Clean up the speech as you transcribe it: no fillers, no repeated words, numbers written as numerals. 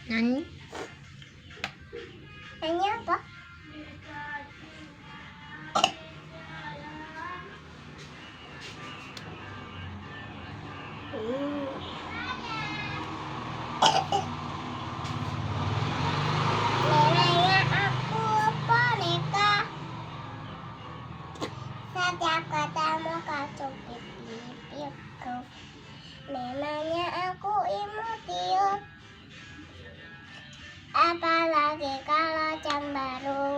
Nyanyi. Nyanyi apa? Neneknya aku boneka. Setiap katamu kau cubit bibirku. Memangnya aku imut tiup. Apalagi kalau jam baru